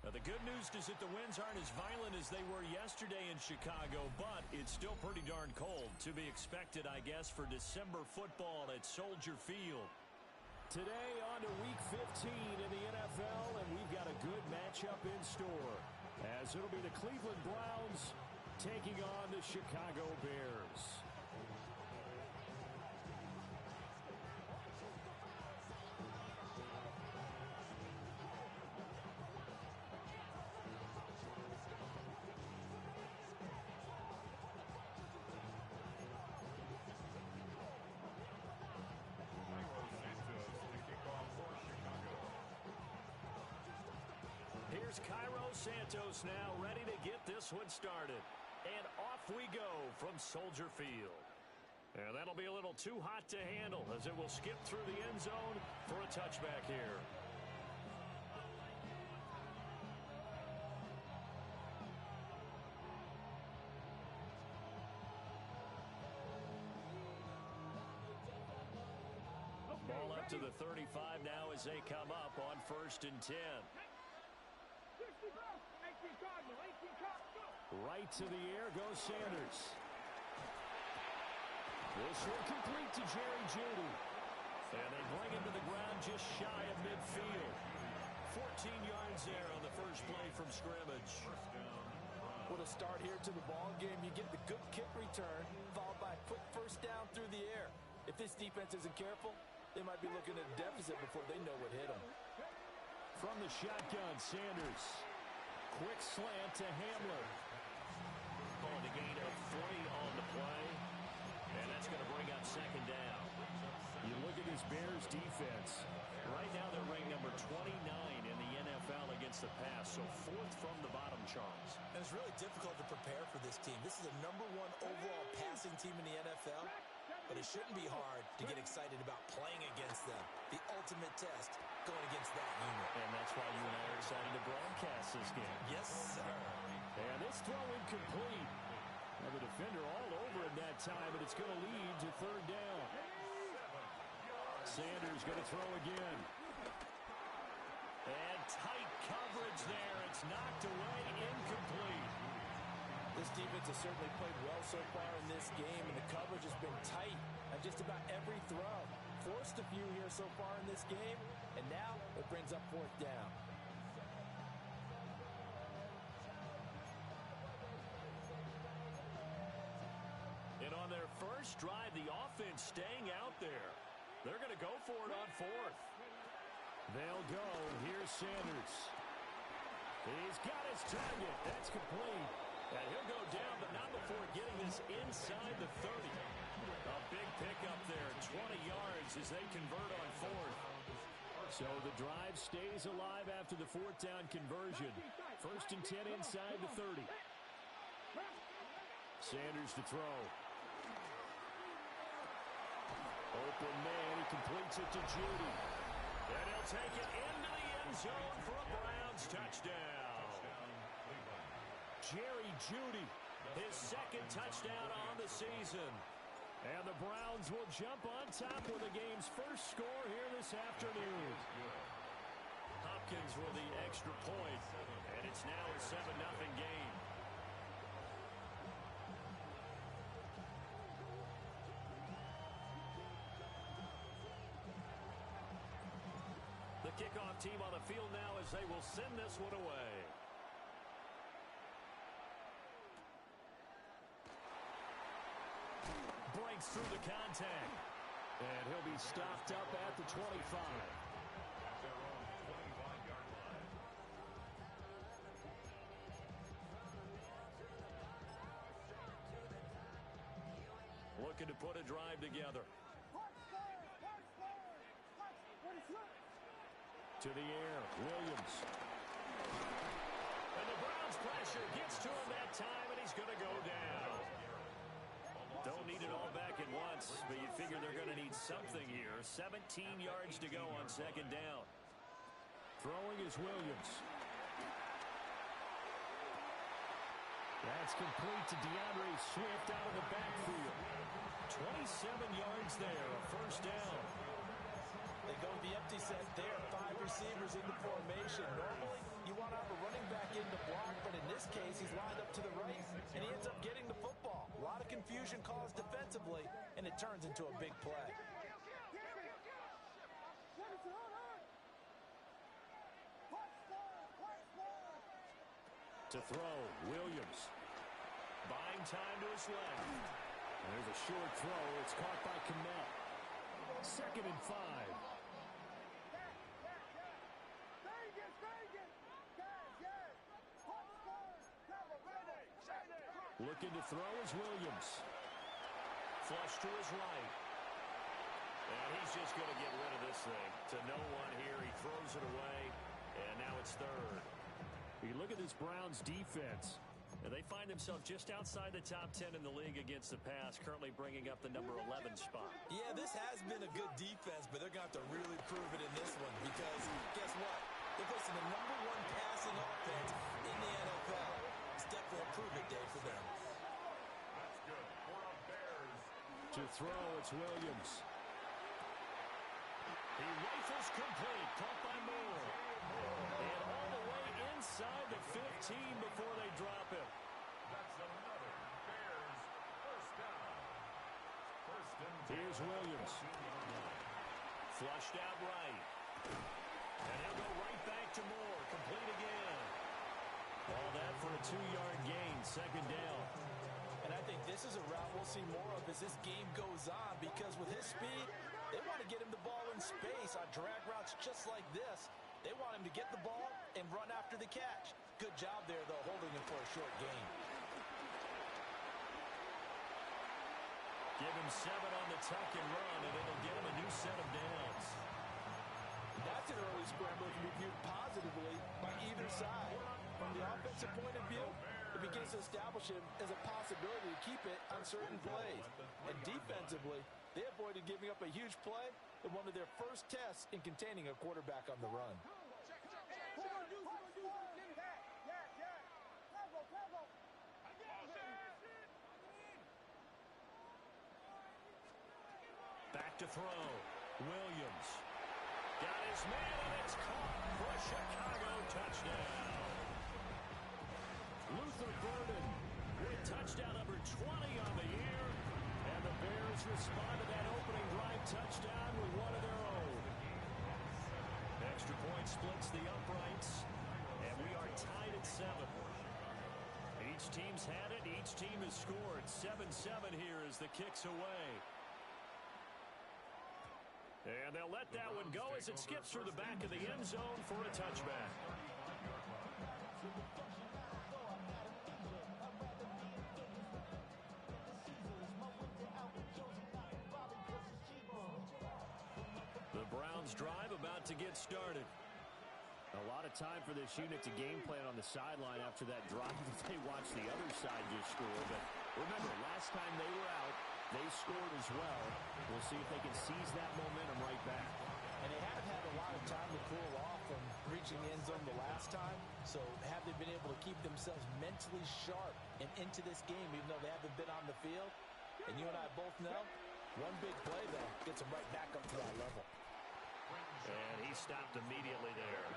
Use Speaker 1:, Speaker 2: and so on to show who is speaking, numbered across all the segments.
Speaker 1: The good news is that the winds aren't as violent as they were yesterday in Chicago, but it's still pretty darn cold. To be expected, I guess, for December football at Soldier Field. Today on to Week 15 in the NFL, and we've got a good matchup in store, as it'll be the Cleveland Browns taking on the Chicago Bears. Here's Cairo Santos now ready to get this one started. And off we go from Soldier Field. And that'll be a little too hot to handle as it will skip through the end zone for a touchback here. Ball up to the 35 now as they come up on 1st and 10. Right to the air goes Sanders. This one complete to Jerry Jeudy. And they bring him to the ground just shy of midfield. 14 yards there on the first play from scrimmage.
Speaker 2: What a start here to the ball game. You get the good kick return, followed by a quick first down through the air. If this defense isn't careful, they might be looking at a deficit before they know what hit them.
Speaker 1: From the shotgun, Sanders. Quick slant to Hamler. On the gain of 3 on the play. And that's going to bring up 2nd down. You look at this Bears defense. Right now they're ranked number 29 in the NFL against the pass. So 4th from the bottom, Charles.
Speaker 3: And it's really difficult to prepare for this team. This is a #1 overall passing team in the NFL. But it shouldn't be hard to get excited about playing against them. The ultimate test going against that unit.
Speaker 1: And that's why you and I are excited to broadcast this game.
Speaker 3: Yes, sir.
Speaker 1: And this throw incomplete. Now the defender all over it that time, but it's going to lead to 3rd down. Sanders going to throw again. And tight coverage there. It's knocked away, incomplete.
Speaker 2: This defense has certainly played well so far in this game, and the coverage has been tight on just about every throw. Forced a few here so far in this game, and now it brings up 4th down.
Speaker 1: And on their first drive, the offense staying out there. They're going to go for it on 4th. They'll go. Here's Sanders. He's got his target. That's complete. And he'll go down, but not before getting this inside the 30. A big pickup there, 20 yards as they convert on 4th. So the drive stays alive after the 4th down conversion. 1st and 10 inside the 30. Sanders to throw. Open man, he completes it to Jeudy. And he'll take it into the end zone for a Browns touchdown. Jerry Jeudy, his 2nd touchdown on the season. And the Browns will jump on top with the game's first score here this afternoon. Hopkins with the extra point, and it's now a 7-0 game. The kickoff team on the field now as they will send this one away. Breaks through the contact. And he'll be stopped up at the 25. Looking to put a drive together. To the air, Williams. And the Browns pressure gets to him that time, and he's going to go down. Don't need it all back at once, but you figure they're going to need something here. 17 yards to go on 2nd down. Throwing is Williams. That's complete to DeAndre Swift out of the backfield. 27 yards there, a 1st down.
Speaker 3: They
Speaker 2: go with the empty set there. 5 receivers in the formation. Normally, you want to have a running back in the block, but in this case, he's lined up to the right, and he ends up getting the football. A lot of confusion caused defensively, and it turns into a big play.
Speaker 1: To throw, Williams. Buying time to his left. And there's a short throw. It's caught by Kmet. 2nd and 5. Looking to throw is Williams. Flush to his right. And he's just going to get rid of this thing. To no one here. He throws it away. And now it's 3rd. You look at this Browns defense. And they find themselves just outside the top 10 in the league against the pass, currently bringing up the number 11 spot.
Speaker 3: Yeah, this has been a good defense, but they're going to have to really prove it in this one because guess what? They're facing the number 1 passing offense in the NFL. It's definitely a prove-it day for them.
Speaker 4: That's good for the Bears.
Speaker 1: To throw, it's Williams. He rifles complete, caught by Moore. And all the way inside the 15 before they drop him.
Speaker 4: That's another Bears first down. First and 10.
Speaker 1: Here's Williams. Flushed out right. And he'll go right back to Moore. Complete again. All that for a 2-yard gain. 2nd down.
Speaker 2: And I think this is a route we'll see more of as this game goes on because with his speed, they want to get him the ball in space on drag routes just like this. They want him to get the ball and run after the catch. Good job there, though, holding him for a short gain.
Speaker 1: Give him 7 on the tuck and run, and it'll get him a new set of downs.
Speaker 2: That's an early scramble that can be viewed positively by either side. From the offensive point of view, it begins to establish him as a possibility to keep it on certain plays. And defensively, they avoided giving up a huge play in one of their first tests in containing a quarterback on the run.
Speaker 1: Back to throw. Williams. Got his man, and it's caught for a Chicago touchdown. Luther Burden with touchdown number 20 on the year. And the Bears respond to that opening drive touchdown with one of their own. Extra point splits the uprights. And we are tied at 7. Each team's had it. Each team has scored. 7-7 here as the kick's away. And they'll let that one go as it skips through the back of the end zone for a touchback. The Browns drive about to get started. A lot of time for this unit to game plan on the sideline after that drive that they watched the other side just score. But remember, last time they were out, they scored as well. We'll see if they can seize that momentum right back.
Speaker 2: And they haven't had a lot of time to cool off from reaching the end zone the last time. So have they been able to keep themselves mentally sharp and into this game, even though they haven't been on the field? And you and I both know, one big play, though, gets them right back up to that level.
Speaker 1: And he stopped immediately there.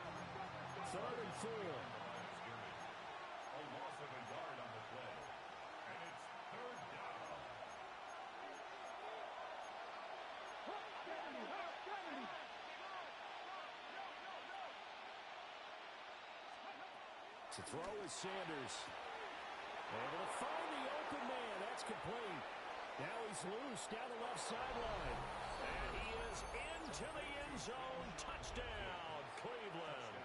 Speaker 1: 3rd and 4.
Speaker 4: A loss of a yard on the play. And it's 3rd down.
Speaker 1: To throw is Sanders. Able to find the open man. That's complete. Now he's loose down the left sideline. And he is into the end zone. Touchdown, Cleveland.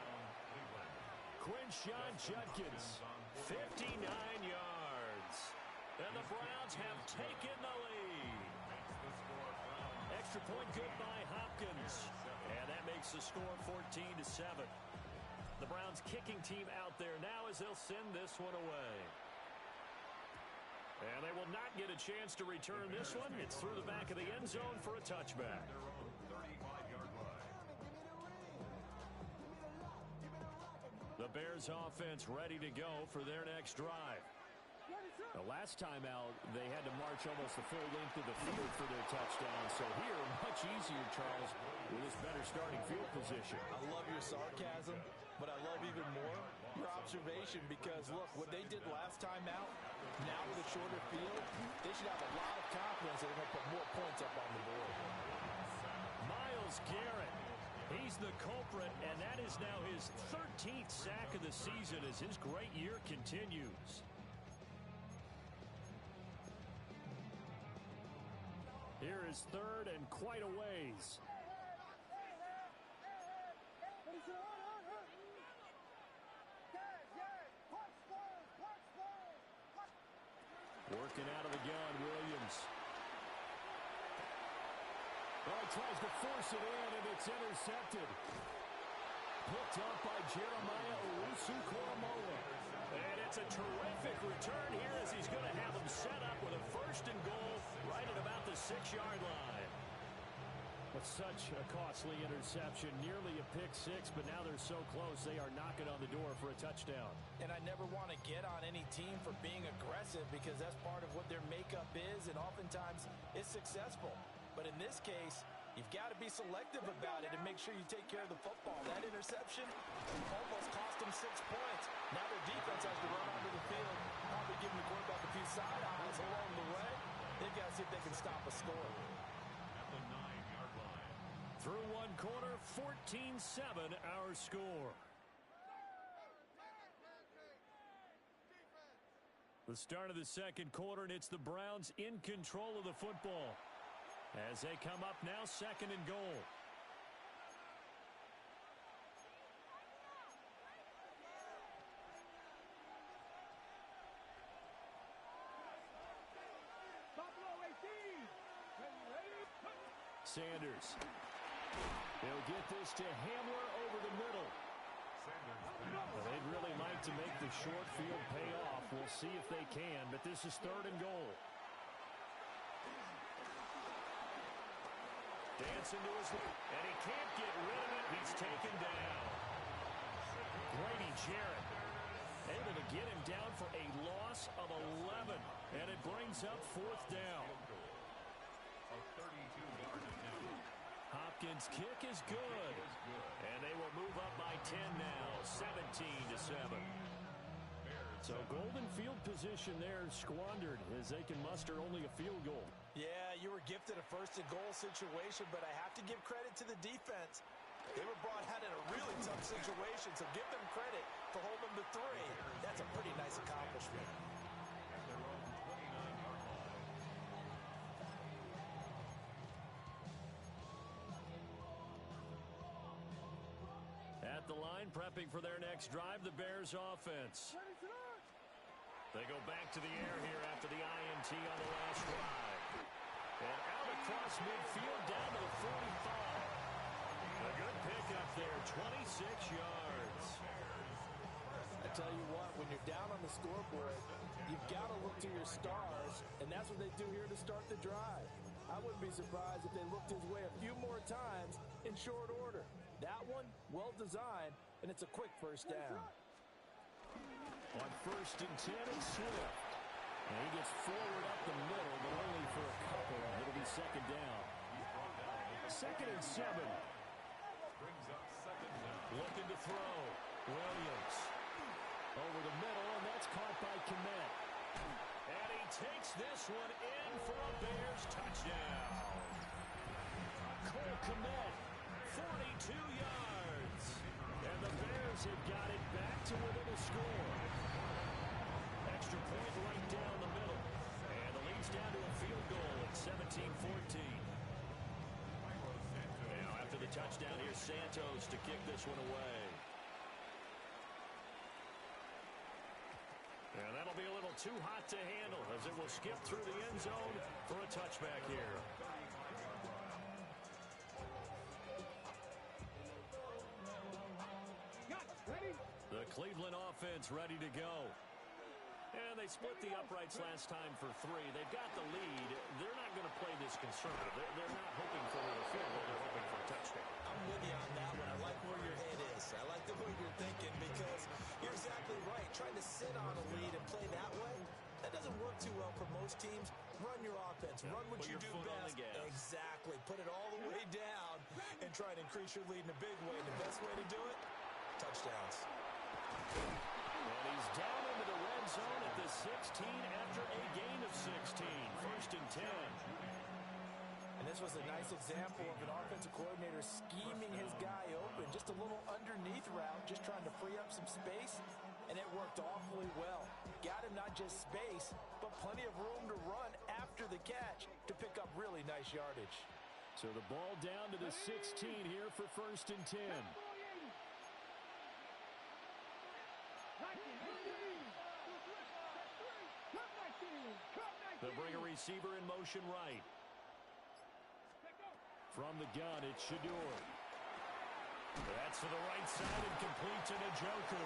Speaker 1: Quinshon Judkins, 59 yards. And the Browns have taken the lead. Extra point good by Hopkins. And that makes the score 14-7. The Browns kicking team out there now as they'll send this one away. And they will not get a chance to return this one. It's through the back of the end zone for a touchback. The Bears offense ready to go for their next drive. The last time out, they had to march almost the full length of the field for their touchdown. So here, much easier, Charles. with his better starting field position.
Speaker 2: I love your sarcasm, but I love even more your observation because, look, what they did last time out, now with a shorter field, they should have a lot of confidence that they're going to put more points up on the board.
Speaker 1: Myles Garrett, he's the culprit, and that is now his 13th sack of the season as his great year continues. Here is third and quite a ways. Working out of the gun, Williams. Oh, he tries to force it in, and it's intercepted. Picked up by Jeremiah Owusu-Koramoah. And it's a terrific return here as he's going to have them set up with a first and goal right at about the 6-yard line. But such a costly interception, nearly a pick six, but now they're so close they are knocking on the door for a touchdown.
Speaker 2: And I never want to get on any team for being aggressive because that's part of what their makeup is, and oftentimes it's successful. But in this case, you've got to be selective about it and make sure you take care of the football. That interception almost cost them 6 points. Now their defense has to run onto the field, probably giving the quarterback a few side eyes along the way. They've got to see if they can stop a score.
Speaker 4: At the 9-yard line.
Speaker 1: Through one quarter, 14-7 our score. The start of the second quarter, and it's the Browns in control of the football. As they come up now, second and goal. Sanders. They'll get this to Hamler over the middle. Well, they'd really like to make the short field pay off. We'll see if they can, but this is third and goal. Dancing to his left, and he can't get rid of it. He's taken down. Grady Jarrett able to get him down for a loss of 11, and it brings up fourth down.
Speaker 4: A 32-yard attempt.
Speaker 1: Hopkins' kick is good, and they will move up by 10 now, 17-7. So golden field position there squandered as they can muster only a field goal.
Speaker 2: Yeah, you were gifted a first and goal situation, but I have to give credit to the defense. They were brought out in a really tough situation, so give them credit for holding them to 3. That's a pretty nice accomplishment.
Speaker 4: At their own 29-yard line.
Speaker 1: At the line, prepping for their next drive, the Bears offense. They go back to the air here after the INT on the last drive. And out across midfield down to the 45. A good pickup there, 26 yards.
Speaker 2: I tell you what, when you're down on the scoreboard, you've got to look to your stars, and that's what they do here to start the drive. I wouldn't be surprised if they looked his way a few more times in short order. That one, well designed, and it's a quick first down.
Speaker 1: On first and 10, it's Swift. And he gets forward up the middle, but only for a couple. It'll be second down. Second and 7.
Speaker 4: Brings up second down.
Speaker 1: Looking to throw. Williams. Over the middle, and that's caught by Kmet. And he takes this one in for a Bears touchdown. Cole Kmet, 42 yards. And the Bears have got it back to within a score. Extra point right down the middle. And the lead's down to a field goal at 17-14. Now after the touchdown, here's Santos to kick this one away. And that'll be a little too hot to handle as it will skip through the end zone for a touchback here. The Cleveland offense ready to go. And they split the uprights last time for 3. They've got the lead. They're not going to play this conservative. They're not hoping for a field goal. They're hoping for a touchdown.
Speaker 3: I'm with you on that one. I like where your head is. I like the way you're thinking because you're exactly right. Trying to sit on a lead and play that way, that doesn't work too well for most teams. Run your offense. Run what you do best.
Speaker 1: Exactly.
Speaker 3: Exactly. Put it all the way down and try and increase your lead in a big way. And the best way to do it, touchdowns.
Speaker 1: And he's down into the red zone at the 16 after a gain of 16. 1st and 10.
Speaker 2: And this was a nice example of an offensive coordinator scheming his guy open. Just a little underneath route, just trying to free up some space. And it worked awfully well. Got him not just space, but plenty of room to run after the catch to pick up really nice yardage.
Speaker 1: So the ball down to the 16 here for 1st and 10. They'll bring a receiver in motion right. From the gun, it's Shador. That's to the right side and complete to Njoku.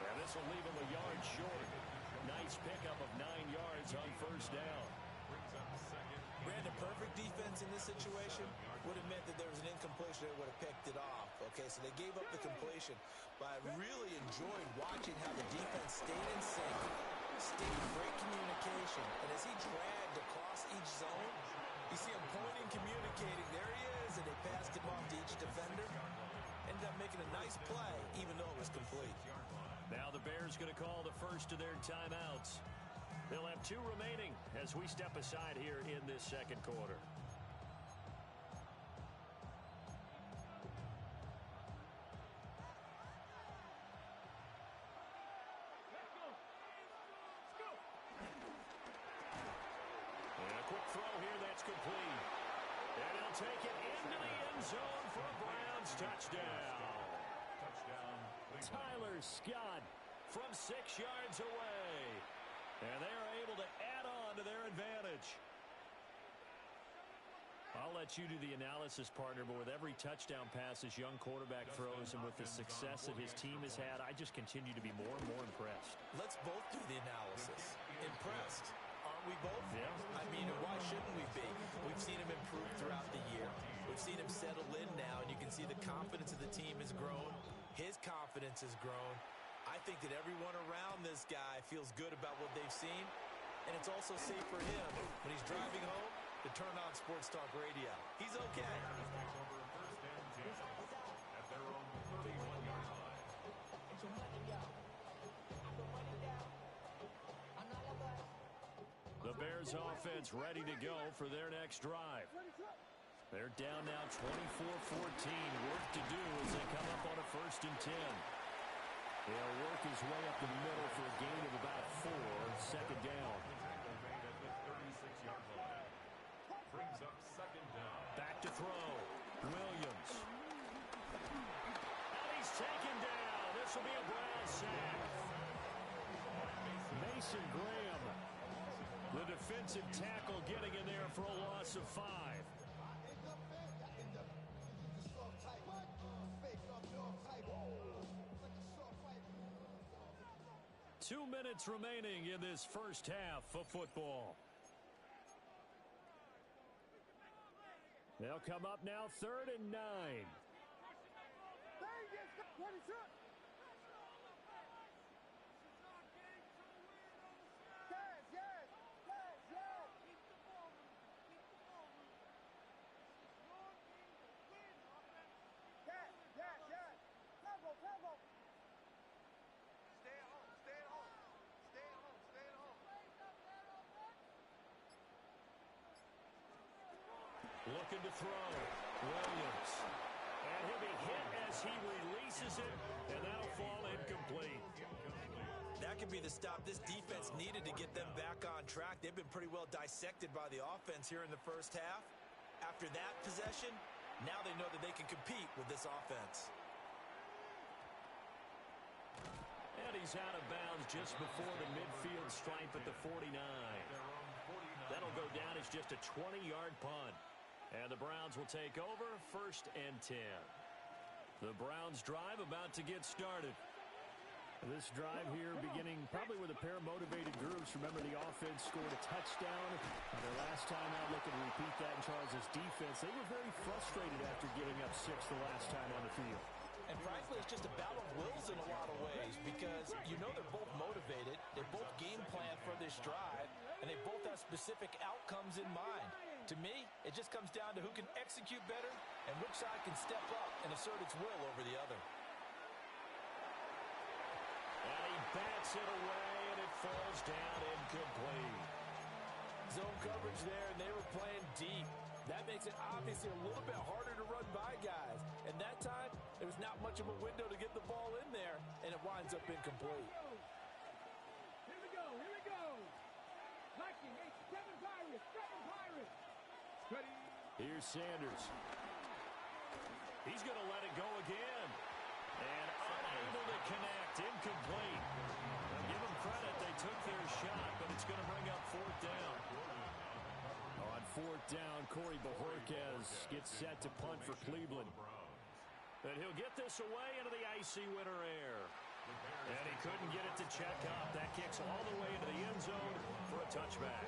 Speaker 1: And this will leave him a yard short. Nice pickup of 9 yards on 1st down.
Speaker 3: Brandon, perfect defense in this situation would have meant that there was an incompletion that would have picked it off. Okay, so they gave up the completion. But I really enjoyed watching how the defense stayed in sync, stayed in great communication. And as he dragged across each zone, you see him pointing, communicating. There he is, and they passed him off to each defender. Ended up making a nice play, even though it was complete.
Speaker 1: Now the Bears going to call the first of their timeouts. They'll have 2 remaining as we step aside here in this second quarter. And a quick throw here that's complete. And he'll take it into the end zone for a Browns touchdown. Tyler Scott from 6 yards away. And they are able to add on to their advantage. I'll let you do the analysis, partner, but with every touchdown pass this young quarterback throws and with the success that his team has had, I just continue to be more and more impressed.
Speaker 3: Let's both do the analysis. Impressed. Aren't we both?
Speaker 1: Yeah.
Speaker 3: I mean, why shouldn't we be? We've seen him improve throughout the year. We've seen him settle in now, and you can see the confidence of the team has grown. His confidence has grown. I think that everyone around this guy feels good about what they've seen, and it's also safe for him when he's driving home to turn on Sports Talk Radio. He's okay.
Speaker 1: The Bears offense ready to go for their next drive. They're down now 24-14. Work to do as they come up on a 1st and 10. They'll work his way up the middle for a gain of about 4. 2nd down.
Speaker 4: Brings up 2nd down.
Speaker 1: Back to throw. Williams. And he's taken down. This will be a Brown sack. Mason Graham, the defensive tackle, getting in there for a loss of 5. 2 minutes remaining in this first half of football. They'll come up now 3rd and 9. Looking to throw. Williams. And he'll be hit as he releases it, and that'll fall incomplete.
Speaker 3: That could be the stop this defense needed to get them back on track. They've been pretty well dissected by the offense here in the first half. After that possession, now they know that they can compete with this offense.
Speaker 1: And he's out of bounds just before the midfield stripe at the 49. That'll go down as just a 20-yard punt. And the Browns will take over 1st and 10. The Browns drive about to get started. This drive here beginning probably with a pair of motivated groups. Remember, the offense scored a touchdown. Their last time out, looking to repeat that in Charles' defense. They were very frustrated after giving up 6 the last time on the field.
Speaker 3: And frankly, it's just a battle of wills in a lot of ways because you know they're both motivated. They both game plan for this drive, and they both have specific outcomes in mind.
Speaker 2: To me, it just comes down to who can execute better and which side can step up and assert its will over the other.
Speaker 1: And he bats it away, and it falls down incomplete.
Speaker 2: Zone coverage there, and they were playing deep. That makes it obviously a little bit harder to run by guys. And that time, there was not much of a window to get the ball in there, and it winds up incomplete.
Speaker 5: Here we go, here we go. Liking, it's Seven Pirates, Seven Pirates. Ready.
Speaker 1: Here's Sanders. He's going to let it go again. And unable to connect, incomplete. Now give them credit, they took their shot, but it's going to bring up fourth down. On fourth down, Corey Bojorquez gets set to punt for Cleveland. And he'll get this away into the icy winter air. And he couldn't get it to check up. That kicks all the way into the end zone for a touchback.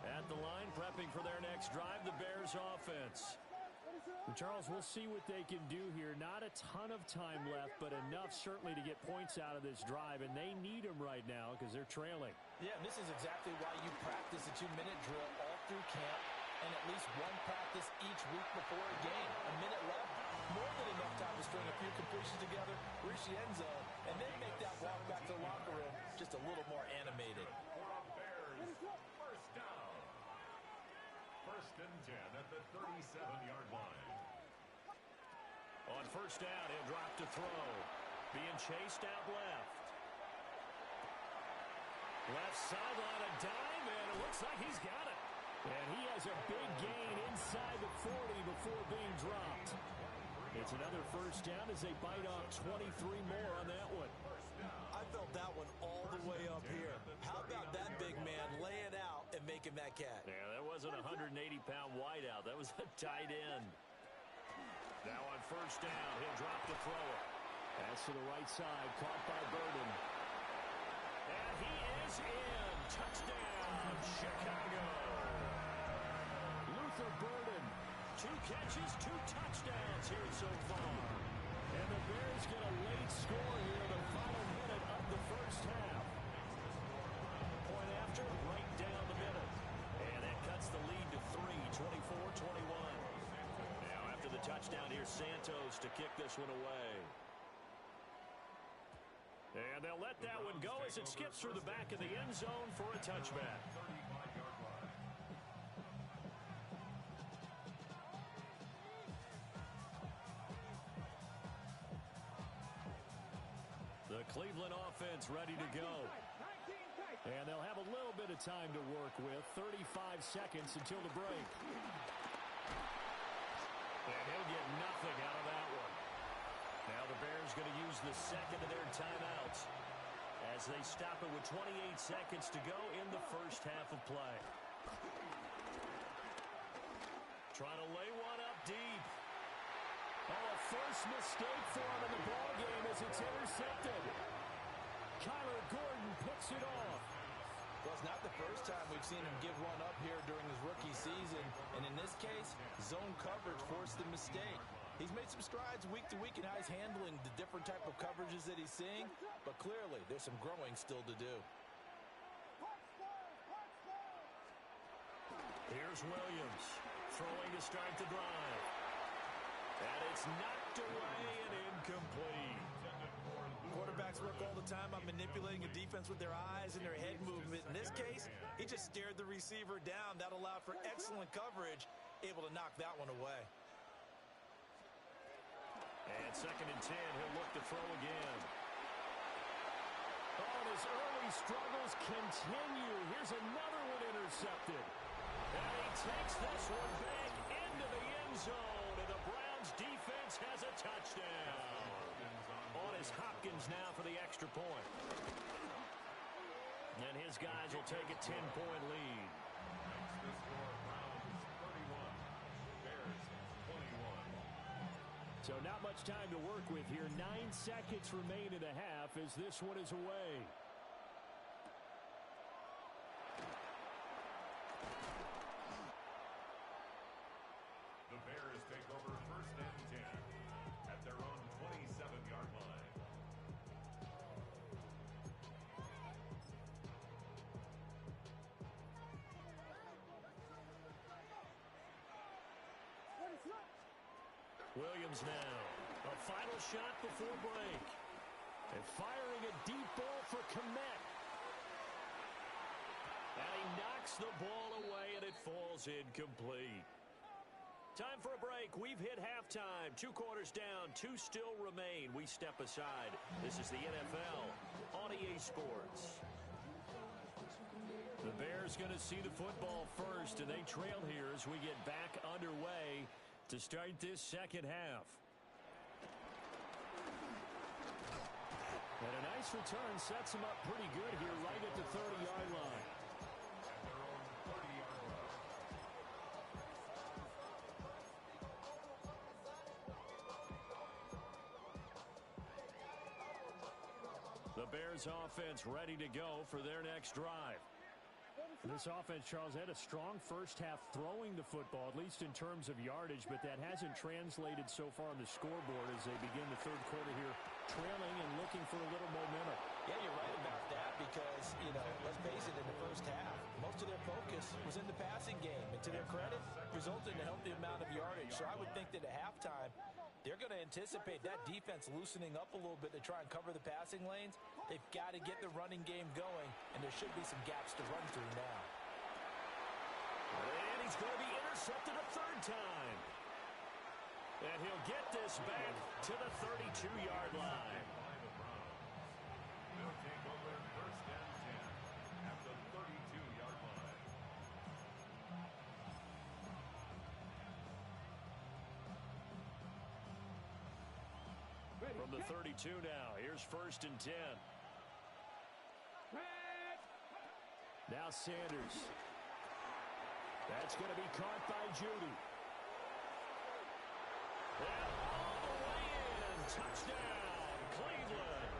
Speaker 1: At the line, prepping for their next drive, the Bears offense. Charles, we'll see what they can do here. Not a ton of time left, but enough certainly to get points out of this drive, and they need them right now because they're trailing.
Speaker 2: Yeah, and this is exactly why you practice a 2-minute drill all through camp and at least one practice each week before a game. A minute left, more than enough time to string a few completions together, reach the end zone, and then make that walk back to the locker room just a little more animated.
Speaker 4: Bears, first down. First and 10 at the 37-yard line.
Speaker 1: On first down, he'll drop to throw. Being chased out left. Left sideline, a dive, and it looks like he's got it. And he has a big gain inside the 40 before being dropped. It's another first down as they bite off 23 more on that one.
Speaker 3: I felt that one all the way up here. How about that big man laying out and making that catch?
Speaker 1: Yeah, that wasn't a 180-pound wideout. That was a tight end. Now on first down, he'll drop to throw it. Pass to the right side, caught by Burden. And he is in. Touchdown, Chicago. Luther Burden, 2 catches, 2 touchdowns here so far. And the Bears get a late score here in the final minute of the first half. Point after, right down the middle. And that cuts the lead to 3, 24-21. Now after the touchdown, here's Santos to kick this one away. And they'll let that one go as it skips through the back of the end zone for a touchback. The Cleveland offense ready to go. And they'll have a little bit of time to work with. 35 seconds until the break. And he'll get nothing out of that one. Now the Bears going to use the second of their timeouts as they stop it with 28 seconds to go in the first half of play. Trying to lay one up deep. Oh, a first mistake for him in the ballgame as it's intercepted. Kyler Gordon picks it off.
Speaker 2: Well, it's not the first time we've seen him give one up here during his rookie season. And in this case, zone coverage forced the mistake. He's made some strides week to week in how he's handling the different type of coverages that he's seeing. But clearly, there's some growing still to do.
Speaker 1: Here's Williams throwing to start the drive. And it's knocked away and incomplete.
Speaker 3: Quarterbacks work all the time on manipulating a defense with their eyes and their head movement. In this case, he just stared the receiver down. That allowed for excellent coverage, able to knock that one away.
Speaker 1: And second and 10, he'll look to throw again. Oh, and his early struggles continue. Here's another one intercepted. And he takes this one back into the end zone, and the Browns defense has a touchdown. On is Hopkins now for the extra point. And his guys will take a 10-point lead. So not much time to work with here. 9 seconds remain in the half as this one is away.
Speaker 4: The Bears take over first and 10 at their own 27-yard line.
Speaker 1: Williams now. A final shot before break. And firing a deep ball for Kmet. And he knocks the ball away, and it falls incomplete. Time for a break. We've hit halftime. 2 quarters down. 2 still remain. We step aside. This is the NFL on EA Sports. The Bears going to see the football first, and they trail here as we get back underway to start this second half. And a nice return sets him up pretty good here right at the 30-yard line. The Bears offense ready to go for their next drive. This offense, Charles, had a strong first half throwing the football, at least in terms of yardage, but that hasn't translated so far on the scoreboard as they begin the third quarter here, trailing and looking for a little momentum.
Speaker 2: Yeah, you're right about that because, let's face it, in the first half, most of their focus was in the passing game. And to their credit, resulted in a healthy amount of yardage. So I would think that at halftime, they're going to anticipate that defense loosening up a little bit to try and cover the passing lanes. They've got to get the running game going, and there should be some gaps to run through now.
Speaker 1: And he's going to be intercepted a third time. And he'll get this back to the 32-yard line.
Speaker 4: They'll take over first and 10 at the 32-yard line.
Speaker 1: From the 32 now, here's first and 10. Now Sanders. That's going to be caught by Judy. And all the way in. Touchdown, Cleveland.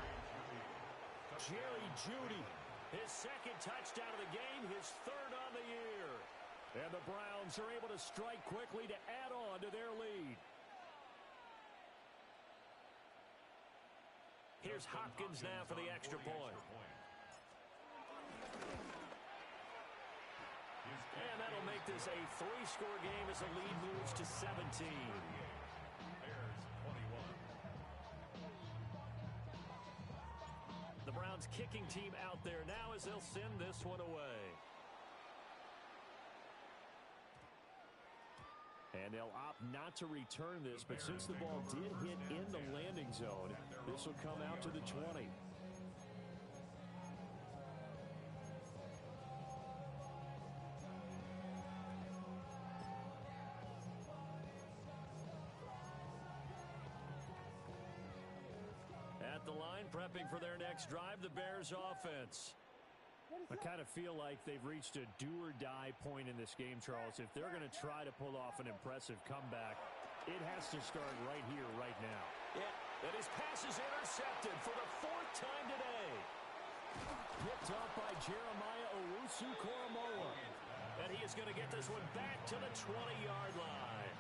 Speaker 1: Jerry Judy, his second touchdown of the game, his third on the year. And the Browns are able to strike quickly to add on to their lead. Here's Hopkins now for the extra point. And that'll make this a 3-score game as the lead moves to 17.
Speaker 4: Bears 21.
Speaker 1: The Browns kicking team out there now as they'll send this one away. And they'll opt not to return this, but since the ball did hit in the landing zone, this will come out to the 20. At the line, prepping for their next drive, the Bears offense. I kind of feel like they've reached a do-or-die point in this game, Charles. If they're going to try to pull off an impressive comeback, it has to start right here, right now.
Speaker 2: Yeah,
Speaker 1: and his pass is intercepted for the 4th time today. Picked up by Jeremiah Owusu-Koramoah. And he is going to get this one back to the 20-yard line.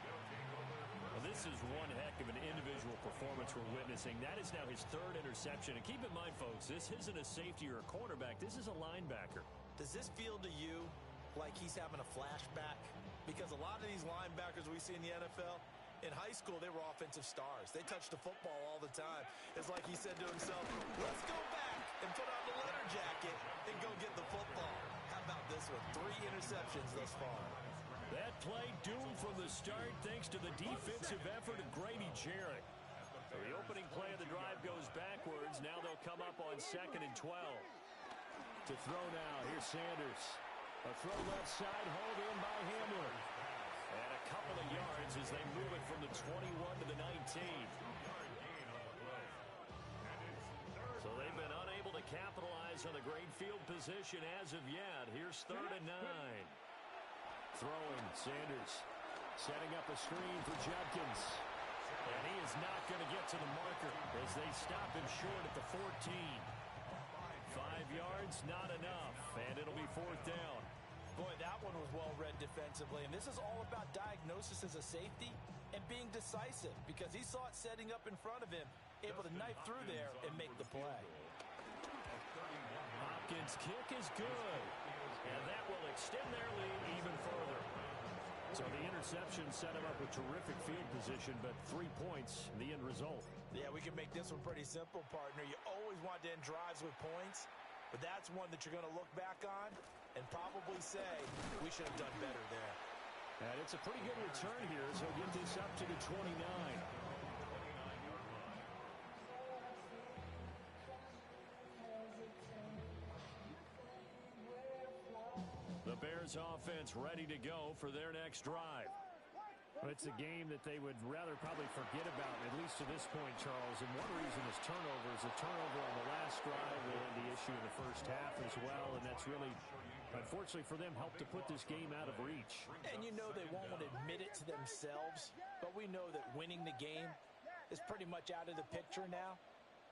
Speaker 1: Well, this is one heck of an individual performance we're witnessing. That is now his 3rd interception. And keep in mind, folks, this isn't a safety or a cornerback. This is a linebacker.
Speaker 3: Does this feel to you like he's having a flashback? Because a lot of these linebackers we see in the NFL, in high school, they were offensive stars. They touched the football all the time. It's like he said to himself, let's go back and put on the leather jacket and go get the football. How about this one? 3 interceptions thus far.
Speaker 1: That play doomed from the start thanks to the defensive effort of Grady Jarrett. So the opening play of the drive goes backwards. Now they'll come up on 2nd and 12. To throw now, here's Sanders. A throw left side, hauled in by Hamler. And a couple of yards as they move it from the 21 to the 19. So they've been unable to capitalize on the great field position as of yet. Here's 3rd and 9. Throwing, Sanders setting up a screen for Judkins. And he is not going to get to the marker as they stop him short at the 14. 5 yards, not enough, and it'll be 4th down.
Speaker 2: Boy, that one was well read defensively, and this is all about diagnosis as a safety and being decisive because he saw it setting up in front of him, able to knife through there and make the play.
Speaker 1: Hopkins' kick is good, and that will extend their lead even further. So the interception set him up with terrific field position, but 3 points, the end result.
Speaker 2: Yeah, we can make this one pretty simple, partner. You always want to end drives with points, but that's one that you're going to look back on and probably say, we should have done better there.
Speaker 1: And it's a pretty good return here, so he'll get this up to the 29. The Bears offense ready to go for their next drive. But it's a game that they would rather probably forget about, at least to this point, Charles. And one reason is turnovers. A turnover on the last drive and the issue in the first half as well. And that's really, unfortunately for them, helped to put this game out of reach.
Speaker 2: And you know they won't want to admit it to themselves, but we know that winning the game is pretty much out of the picture now.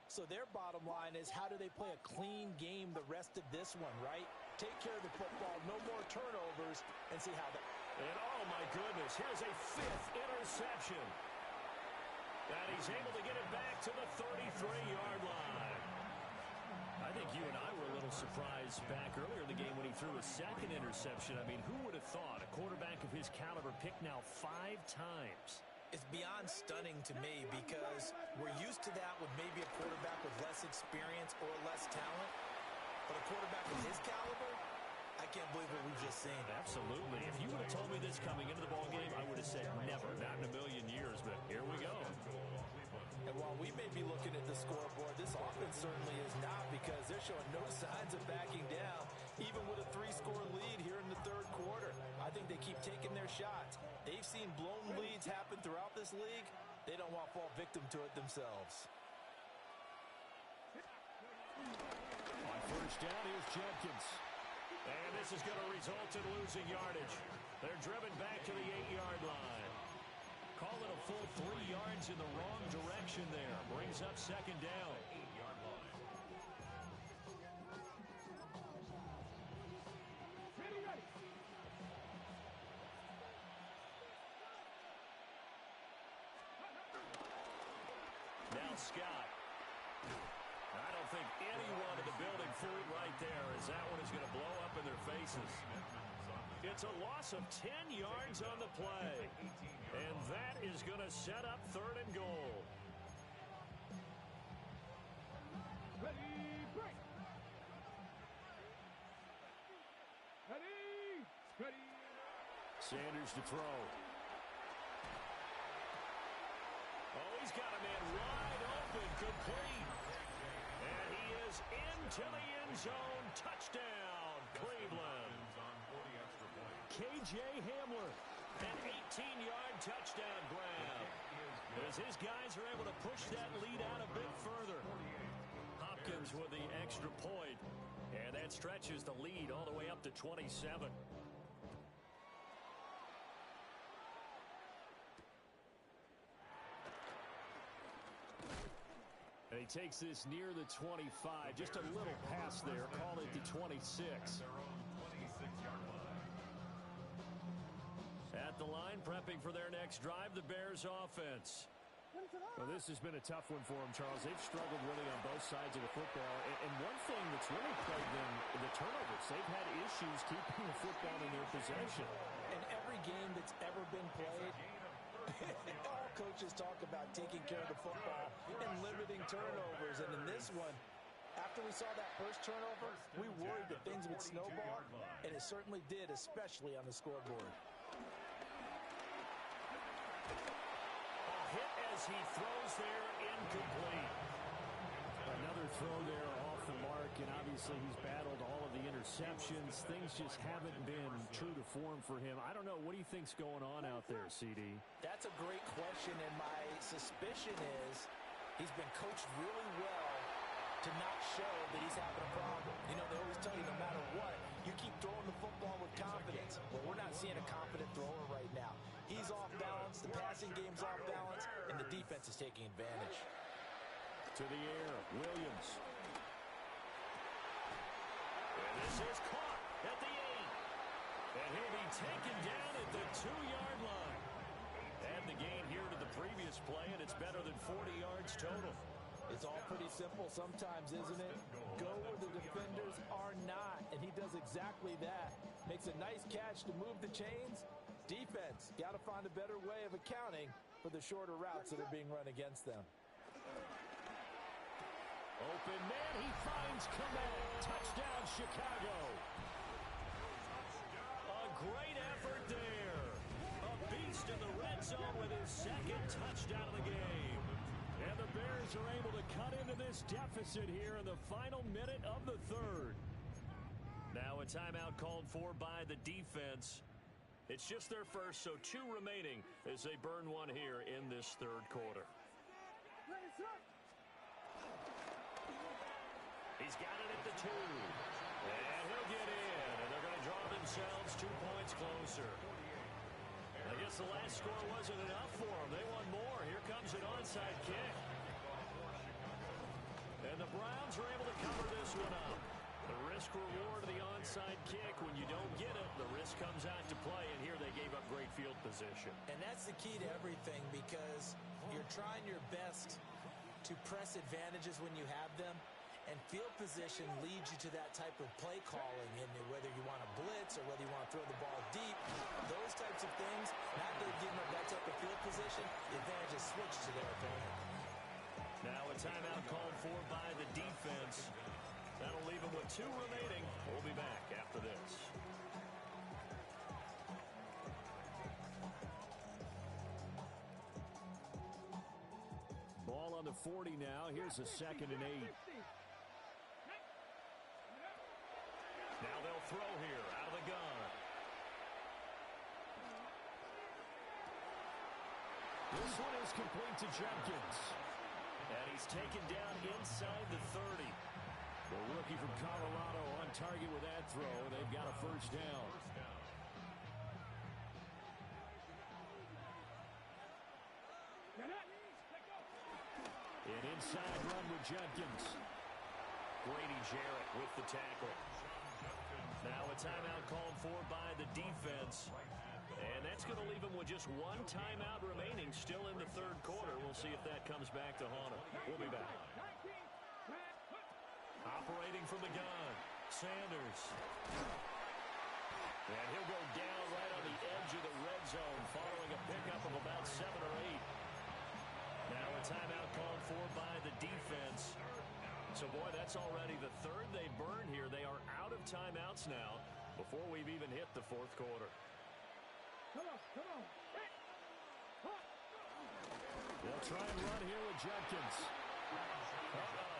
Speaker 2: So their bottom line is, how do they play a clean game the rest of this one, right? Take care of the football, no more turnovers, and see how that...
Speaker 1: And oh my goodness, here's a 5th interception. And he's able to get it back to the 33-yard line. I think you and I were a little surprised back earlier in the game when he threw a 2nd interception. I mean, who would have thought a quarterback of his caliber picked now 5 times?
Speaker 2: It's beyond stunning to me because we're used to that with maybe a quarterback with less experience or less talent. But a quarterback of his caliber, I can't believe what we've just seen.
Speaker 1: Absolutely. If you would have told me this coming into the ballgame, I would have said never, not in a million years. But here we go.
Speaker 2: And while we may be looking at the scoreboard, this offense certainly is not, because they're showing no signs of backing down, even with a 3-score lead here in the 3rd quarter. I think they keep taking their shots. They've seen blown leads happen throughout this league. They don't want to fall victim to it themselves.
Speaker 1: On first down, here's Jenkins. And this is going to result in losing yardage. They're driven back to the 8-yard line. Call it a full 3 yards in the wrong direction there. Brings up 2nd down.
Speaker 4: 8-yard line.
Speaker 5: Ready, ready.
Speaker 1: Now Scott. I don't think anyone in the building fooled right there, as that one is going to blow up in their faces. It's a loss of 10 yards on the play. And that is going to set up 3rd and goal.
Speaker 5: Ready, break. Ready, ready.
Speaker 1: Sanders to throw. Oh, he's got a man wide open, complete. And he is into the end zone. Touchdown, Cleveland. K.J. Hamler, an 18-yard touchdown grab. As his guys are able to push that lead out a bit further. Hopkins with the extra point. And that stretches the lead all the way up to 27. And he takes this near the 25. Just a little pass there. Call it the 26. At the line, prepping for their next drive, the Bears offense. Well, this has been a tough one for them, Charles. They've struggled really on both sides of the football. And one thing that's really plagued them, the turnovers. They've had issues keeping the football in their possession.
Speaker 2: In every game that's ever been played, all coaches talk about taking care of the football and limiting turnovers. And in this one, after we saw that first turnover, we worried that things would snowball, and it certainly did, especially on the scoreboard.
Speaker 1: Hit as he throws there, incomplete. Another throw there off the mark, and obviously he's battled all of the interceptions. Things just haven't been true to form for him. I don't know. What do you think's going on out there, CD?
Speaker 2: That's a great question, and my suspicion is he's been coached really well to not show that he's having a problem. You know, they always tell you no matter what, you keep throwing the football with confidence. Well, we're not seeing a confident thrower right now. He's off balance, the passing game's off balance, and the defense is taking advantage.
Speaker 1: To the air, Williams. And this is caught at the 8. And he'll be taken down at the 2-yard line. Add the gain here to the previous play, and it's better than 40 yards total.
Speaker 2: It's all pretty simple sometimes, isn't it? Go where the defenders are not, and he does exactly that. Makes a nice catch to move the chains, Defense, got to find a better way of accounting for the shorter routes that are being run against them.
Speaker 1: Open man, he finds Komet. Touchdown, Chicago. A great effort there. A beast in the red zone with his second touchdown of the game. And the Bears are able to cut into this deficit here in the final minute of the third. Now a timeout called for by the defense. It's just their first, so 2 remaining as they burn one here in this third quarter. He's got it at the 2. And he'll get in. And they're going to draw themselves 2 points closer. I guess the last score wasn't enough for them. They want more. Here comes an onside kick. And the Browns are able to cover this one up. The risk-reward of the onside kick, when you don't get it, the risk comes out to play, and here they gave up great field position.
Speaker 3: And that's the key to everything, because you're trying your best to press advantages when you have them, and field position leads you to that type of play calling, and whether you want to blitz or whether you want to throw the ball deep, those types of things, not that giving up that type of field position, the advantage is switched to their opponent.
Speaker 1: Now a timeout called for by the defense. That'll leave them with 2 remaining. We'll be back after this. Ball on the 40 now. Here's a 2nd and 8. Now they'll throw here out of the gun. This one is complete to Jenkins. And he's taken down inside the 30. The rookie from Colorado on target with that throw. They've got a first down. An inside run with Jenkins. Brady Jarrett with the tackle. Now a timeout called for by the defense. And that's going to leave him with just 1 timeout remaining still in the third quarter. We'll see if that comes back to haunt him. We'll be back. Operating from the gun, Sanders. And he'll go down right on the edge of the red zone following a pickup of about 7 or 8. Now a timeout called for by the defense. So, boy, that's already the 3rd they burn here. They are out of timeouts now before we've even hit the 4th quarter.
Speaker 5: Come on.
Speaker 1: They'll try and run here with Jenkins.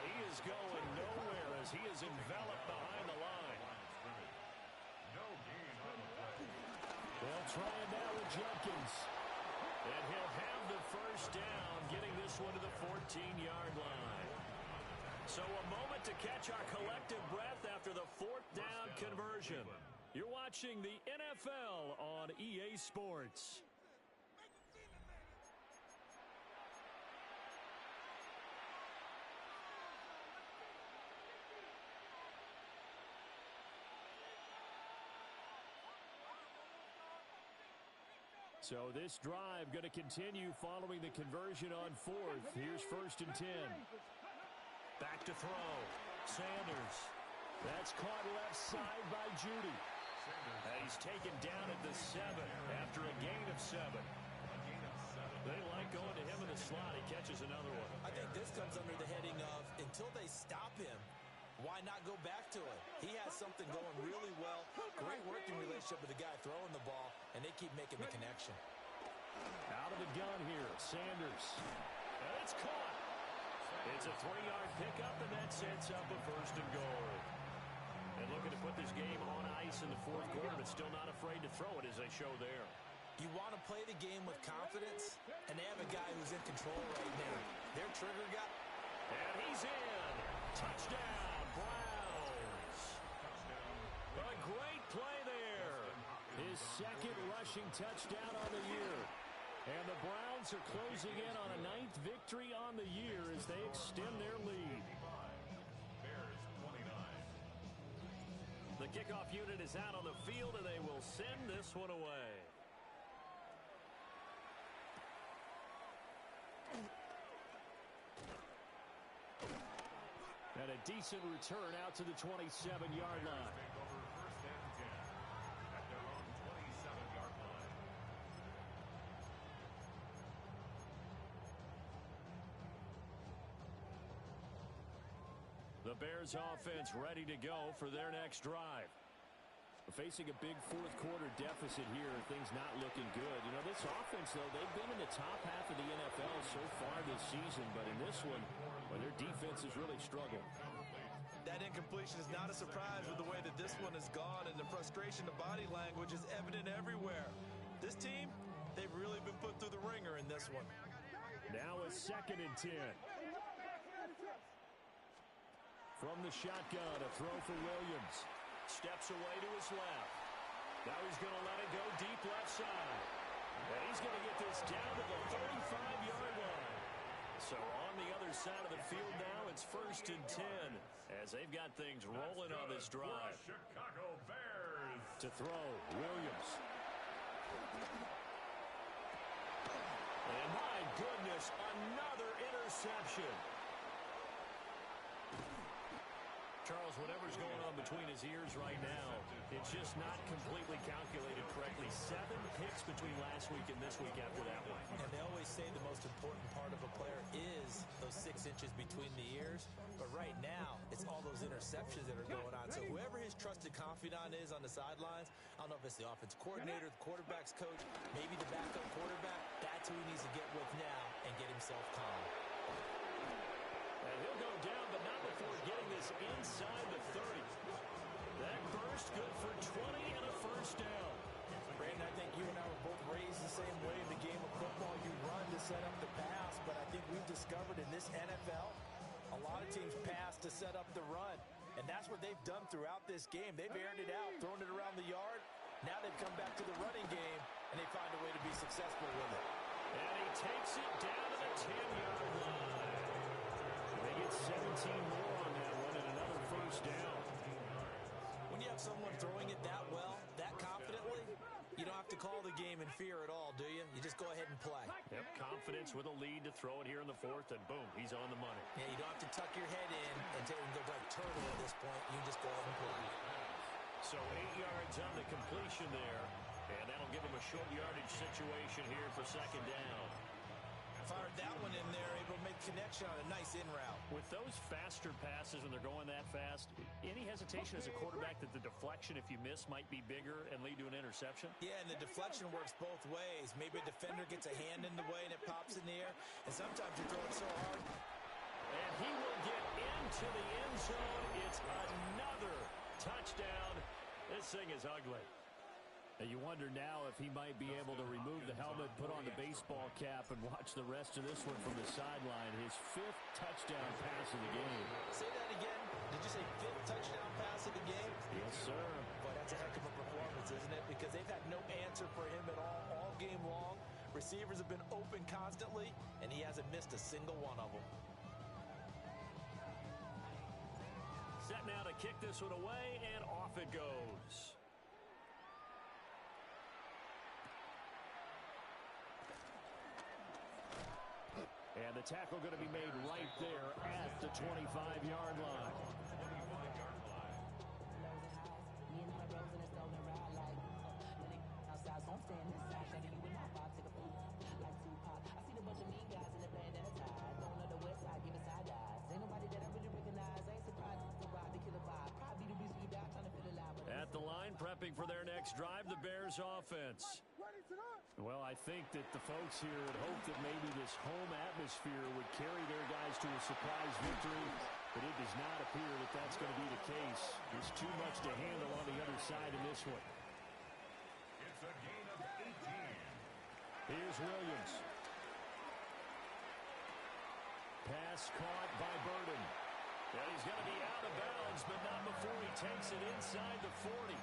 Speaker 1: He is going nowhere as he is enveloped behind the line. They'll try it now with Jenkins. And he'll have the first down, getting this one to the 14-yard line. So a moment to catch our collective breath after the 4th down conversion. You're watching the NFL on EA Sports. So this drive going to continue following the conversion on 4th. Here's 1st and 10. Back to throw. Sanders. That's caught left side by Judy. And he's taken down at the 7 after a gain of 7. They like going to him in the slot. He catches another one.
Speaker 3: I think this comes under the heading of, until they stop him, why not go back to it? He has something going really well. Great working relationship with the guy throwing the ball, and they keep making the connection.
Speaker 1: Out of the gun here, Sanders. And it's caught. It's a 3-yard pickup, and that sets up a 1st and goal. And looking to put this game on ice in the 4th quarter, but still not afraid to throw it as they show there.
Speaker 3: You want to play the game with confidence, and they have a guy who's in control right now. Their trigger guy.
Speaker 1: And he's in. Touchdown, Browns. A great play there. His 2nd rushing touchdown on the year. And the Browns are closing in on a 9th victory on the year as they extend their lead. The kickoff unit is out on the field, and they will send this one away. And a decent return out to the 27-yard line. The Bears offense ready to go for their next drive. Facing a big fourth quarter deficit here, things not looking good. You know, this offense, though, they've been in the top half of the NFL so far this season, but in this one, well, their defense has really struggled.
Speaker 3: That incompletion is not a surprise with the way that this one has gone, and the frustration, the body language is evident everywhere. This team, they've really been put through the ringer in this one.
Speaker 1: Now a 2nd and 10. From the shotgun, a throw for Williams. Steps away to his left. Now he's going to let it go deep left side. And he's going to get this down to the 35-yard line. So on the other side of the field now, it's 1st and 10 as they've got things rolling on this drive.
Speaker 4: Chicago Bears.
Speaker 1: To throw, Williams. And my goodness, another interception. Charles, whatever's going on between his ears right now, it's just not completely calculated correctly. 7 picks between last week and this week after that one.
Speaker 3: And they always say the most important part of a player is those 6 inches between the ears. But right now, it's all those interceptions that are going on. So whoever his trusted confidant is on the sidelines, I don't know if it's the offense coordinator, the quarterback's coach, maybe the backup quarterback, that's who he needs to get with now and get himself calm.
Speaker 1: And he'll go down, but not before getting this inside the 30. That burst good for 20 and a first down.
Speaker 2: Brandon, I think you and I were both raised the same way in the game of football. You run to set up the pass, but I think we've discovered in this NFL, a lot of teams pass to set up the run. And that's what they've done throughout this game. They've aired it out, thrown it around the yard. Now they've come back to the running game, and they find a way to be successful with it.
Speaker 1: And he takes it down to the 10-yard line. They get 17 more on that one and another first down.
Speaker 3: When you have someone throwing it that well, that confidently, you don't have to call the game in fear at all, do you? You just go ahead and play.
Speaker 1: Yep, confidence with a lead to throw it here in the 4th, and boom, he's on the money.
Speaker 3: Yeah, you don't have to tuck your head in and go like turtle at this point. You just go ahead and play.
Speaker 1: So 8 yards on the completion there, and that'll give him a short yardage situation here for 2nd down.
Speaker 3: Fired that one in there, able to make connection on a nice in route.
Speaker 1: With those faster passes when they're going that fast, any hesitation as a quarterback that the deflection, if you miss, might be bigger and lead to an interception?
Speaker 3: Yeah, and the deflection works both ways. Maybe a defender gets a hand in the way and it pops in the air, and sometimes you throw it so hard.
Speaker 1: And he will get into the end zone. It's another touchdown. This thing is ugly. And you wonder now if he might be able to remove the helmet, put on the baseball cap, and watch the rest of this one from the sideline. His 5th touchdown pass of the game.
Speaker 3: Say that again. Did you say 5th touchdown pass of the game?
Speaker 1: Yes, sir.
Speaker 3: Boy, that's a heck of a performance, isn't it? Because they've had no answer for him at all game long. Receivers have been open constantly, and he hasn't missed a single one of them.
Speaker 1: Set now to kick this one away, and off it goes. And the tackle going to be made right there at the 25-yard line. At the line, prepping for their next drive, the Bears offense. Well, I think that the folks here had hoped that maybe this home atmosphere would carry their guys to a surprise victory, but it does not appear that that's going to be the case. There's too much to handle on the other side in this one.
Speaker 4: It's a gain of 18.
Speaker 1: Here's Williams. Pass caught by Burden. And he's going to be out of bounds, but not before he takes it inside the 40.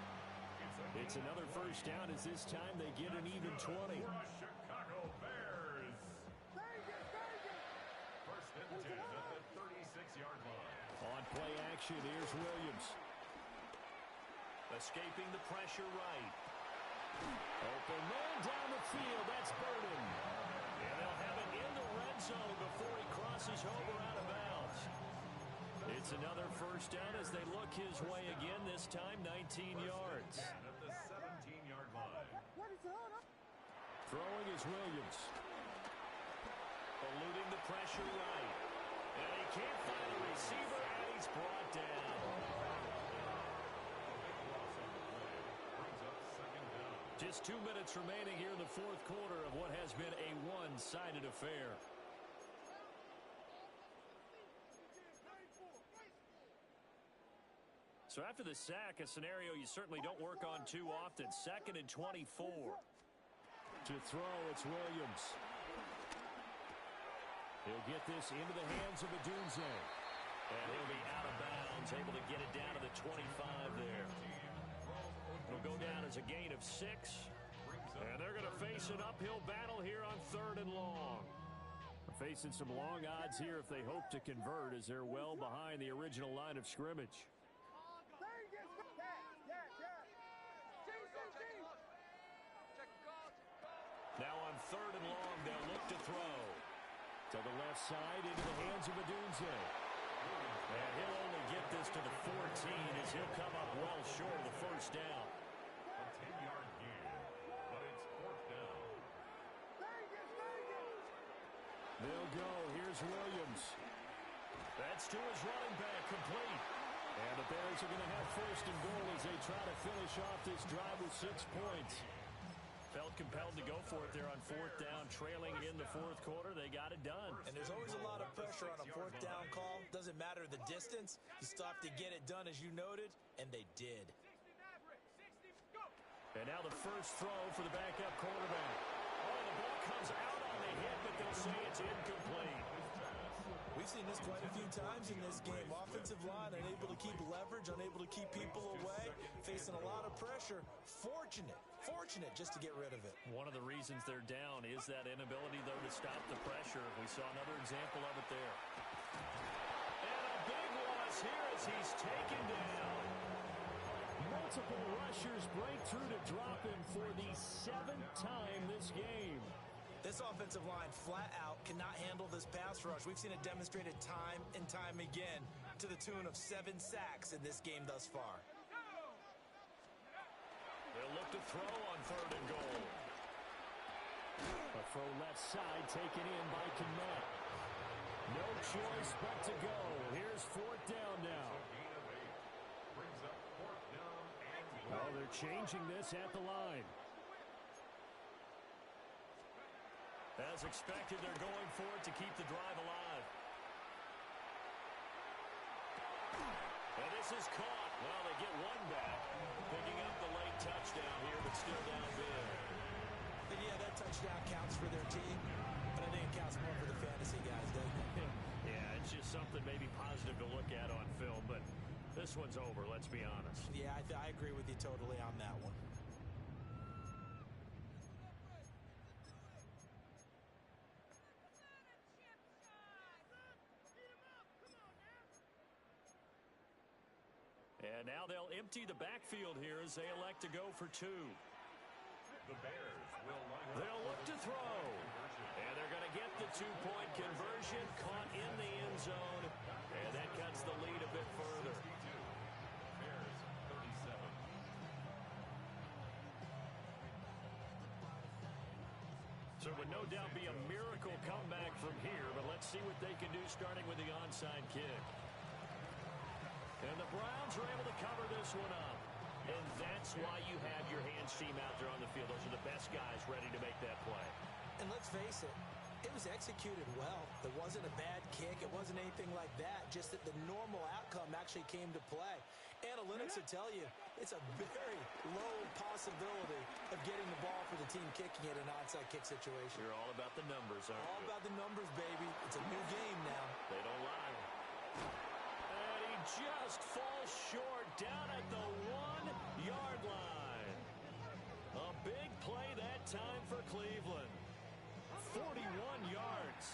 Speaker 1: It's another first down as this time they get an even 20.
Speaker 4: For Chicago Bears. 1st and 10 at the 36-yard line.
Speaker 1: On play action, here's Williams. Escaping the pressure right. Open man down the field. That's Burden. And they'll have it in the red zone before he crosses over out of bounds. It's another first down as they look his way again, this time 19 yards.
Speaker 4: At the 17-yard line.
Speaker 1: Throwing is Williams. Eluding the pressure right. And he can't find a receiver, and he's brought Just 2 minutes remaining here in the fourth quarter of what has been a one-sided affair. So after the sack, a scenario you certainly don't work on too often. 2nd and 24. To throw, it's Williams. He'll get this into the hands of Adunze. And he'll be out of bounds, able to get it down to the 25 there. It'll go down as a gain of 6. And they're going to face an uphill battle here on 3rd and long. They're facing some long odds here if they hope to convert, as they're well behind the original line of scrimmage. Now on 3rd and long, they'll look to throw. To the left side, into the hands of Adunze. And he'll only get this to the 14 as he'll come up well short of the first down.
Speaker 4: A 10-yard gain, but it's 4th down.
Speaker 1: They'll go. Here's Williams. That's to his running back, complete. And the Bears are going to have 1st and goal as they try to finish off this drive with 6 points. Felt compelled to go for it there on 4th down, trailing in the 4th quarter. They got it done.
Speaker 3: And there's always a lot of pressure on a 4th down call. Doesn't matter the distance. You still have to get it done, as you noted, and they did.
Speaker 1: And now the first throw for the backup quarterback. Oh, the ball comes out on the hit, but they'll say it's incomplete.
Speaker 3: We've seen this quite a few times in this game. Offensive line unable to keep leverage, unable to keep people away, facing a lot of pressure. Fortunate just to get rid of it.
Speaker 1: One of the reasons they're down is that inability, though, to stop the pressure. We saw another example of it there. And a big loss here as he's taken down. Multiple rushers break through to drop him for the 7th time this game.
Speaker 3: This offensive line flat out cannot handle this pass rush. We've seen it demonstrated time and time again to the tune of 7 sacks in this game thus far.
Speaker 1: They'll look to throw on 3rd and goal. A throw left side taken in by Kmet. No choice but to go. Here's 4th down now.
Speaker 4: Brings up 4th down and goal.
Speaker 1: Oh, they're changing this at the line. As expected, they're going for it to keep the drive alive. And this is caught. Well, they get one back. Picking up the late touchdown here, but still down big.
Speaker 3: And yeah, that touchdown counts for their team, but I think it counts more for the fantasy guys, doesn't it?
Speaker 1: Yeah, it's just something maybe positive to look at on film, but this one's over, let's be honest.
Speaker 3: Yeah, I agree with you totally on that one.
Speaker 1: And now they'll empty the backfield here as they elect to go for 2.
Speaker 4: The Bears will line up.
Speaker 1: They'll look to throw. And they're going to get the 2-point conversion, caught in the end zone. And that cuts the lead a bit further.
Speaker 4: Bears 37.
Speaker 1: So it would no doubt be a miracle comeback from here, but let's see what they can do starting with the onside kick. And the Browns are able to cover this one up. And that's why you have your hands team out there on the field. Those are the best guys ready to make that play.
Speaker 3: And let's face it, it was executed well. There wasn't a bad kick. It wasn't anything like that. Just that the normal outcome actually came to play. Analytics will tell you it's a very low possibility of getting the ball for the team kicking it in an onside kick situation.
Speaker 1: You're all about the numbers, aren't you?
Speaker 3: All about the numbers, baby. It's a new game now.
Speaker 1: They don't lie. And he just falls short down at the 1-yard line. A big play that time for Cleveland. 41 yards.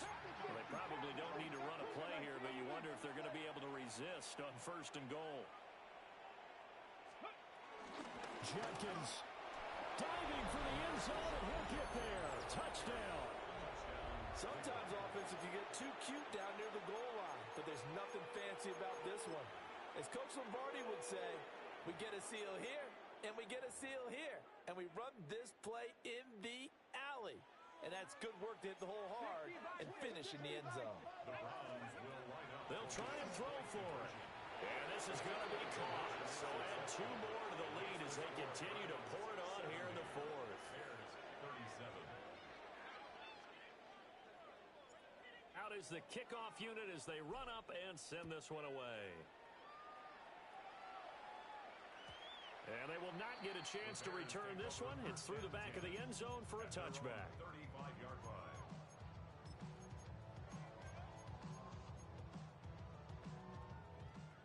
Speaker 1: Well, they probably don't need to run a play here, but you wonder if they're going to be able to resist on 1st and goal. Jenkins diving for the end zone, and he'll get there. Touchdown.
Speaker 2: Sometimes offense, if you get too cute down near the goal line, but there's nothing fancy about this one. As Coach Lombardi would say, we get a seal here, and we get a seal here, and we run this play in the alley. And that's good work to hit the hole hard and finish in the end zone.
Speaker 4: The Browns will line up.
Speaker 1: They'll try and throw for it. And this is going to be caught. So add 2 more to the lead as they continue to pour it on here in the 4th. out is the kickoff unit as they run up and send this one away. And they will not get a chance to return this one. It's through the back of the end zone for a touchback.
Speaker 4: 35-yard line.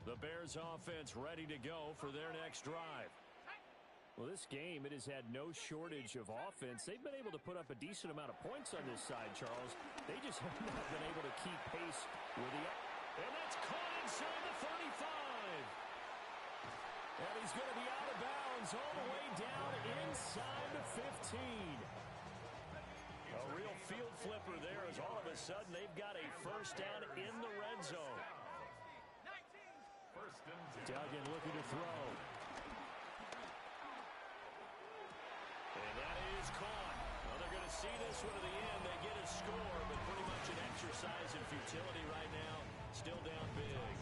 Speaker 1: The Bears offense ready to go for their next drive. Well, this game, it has had no shortage of offense. They've been able to put up a decent amount of points on this side, Charles. They just have not been able to keep pace with the... And that's caught inside the 35. And he's going to be out of bounds all the way down inside the 15. A real field flipper there as all of a sudden they've got a first down in the red zone.
Speaker 4: First and 10.
Speaker 1: Duggan looking to throw. And that is caught. Well, they're going to see this one to the end. They get a score, but pretty much an exercise in futility right now. Still down big.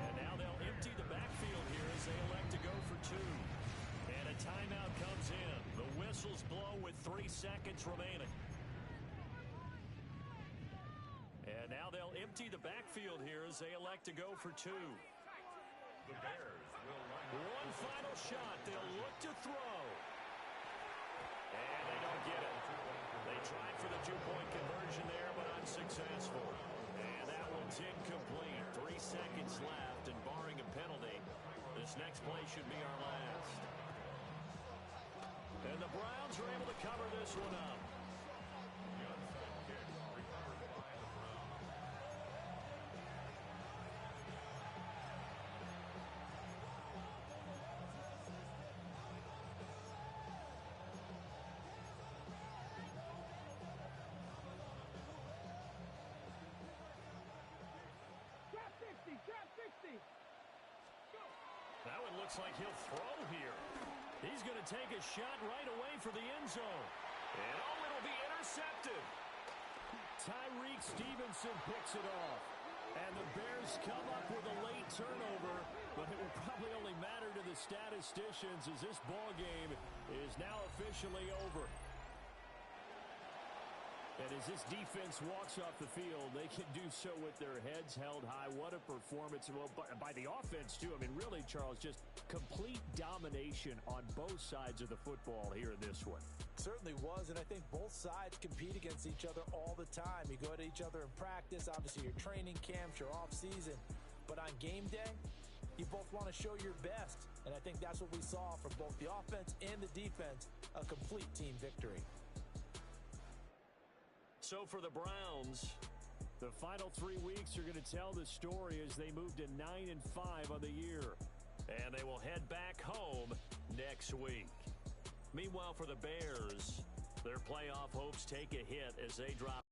Speaker 1: And now they'll empty the backfield here as they elect to go for two. And a timeout comes in. The whistles blow with 3 seconds remaining. And now they'll empty the backfield here as they elect to go for two.
Speaker 4: The Bears will line up.
Speaker 1: One final shot. They'll look to throw. And they don't get it. They tried for the two-point conversion there, but unsuccessful. And that one's incomplete. 3 seconds left, and barring a penalty, this next play should be our last. And the Browns are able to cover this one up.
Speaker 4: The onside kick recovered by the Browns.
Speaker 5: Drop 60, drop 60.
Speaker 1: That one looks like he'll throw here. He's going to take a shot right away for the end zone. And oh, it'll be intercepted. Tyreek Stevenson picks it off. And the Bears come up with a late turnover, but it will probably only matter to the statisticians as this ball game is now officially over. And as this defense walks off the field, they can do so with their heads held high. What a performance. Well, by the offense, too. I mean, really, Charles, just complete domination on both sides of the football here in this one.
Speaker 2: Certainly was, and I think both sides compete against each other all the time. You go at each other in practice, obviously your training camps, your off-season. But on game day, you both want to show your best. And I think that's what we saw from both the offense and the defense, a complete team victory.
Speaker 1: So for the Browns, the final 3 weeks are going to tell the story as they move to 9-5 on the year. And they will head back home next week. Meanwhile, for the Bears, their playoff hopes take a hit as they drop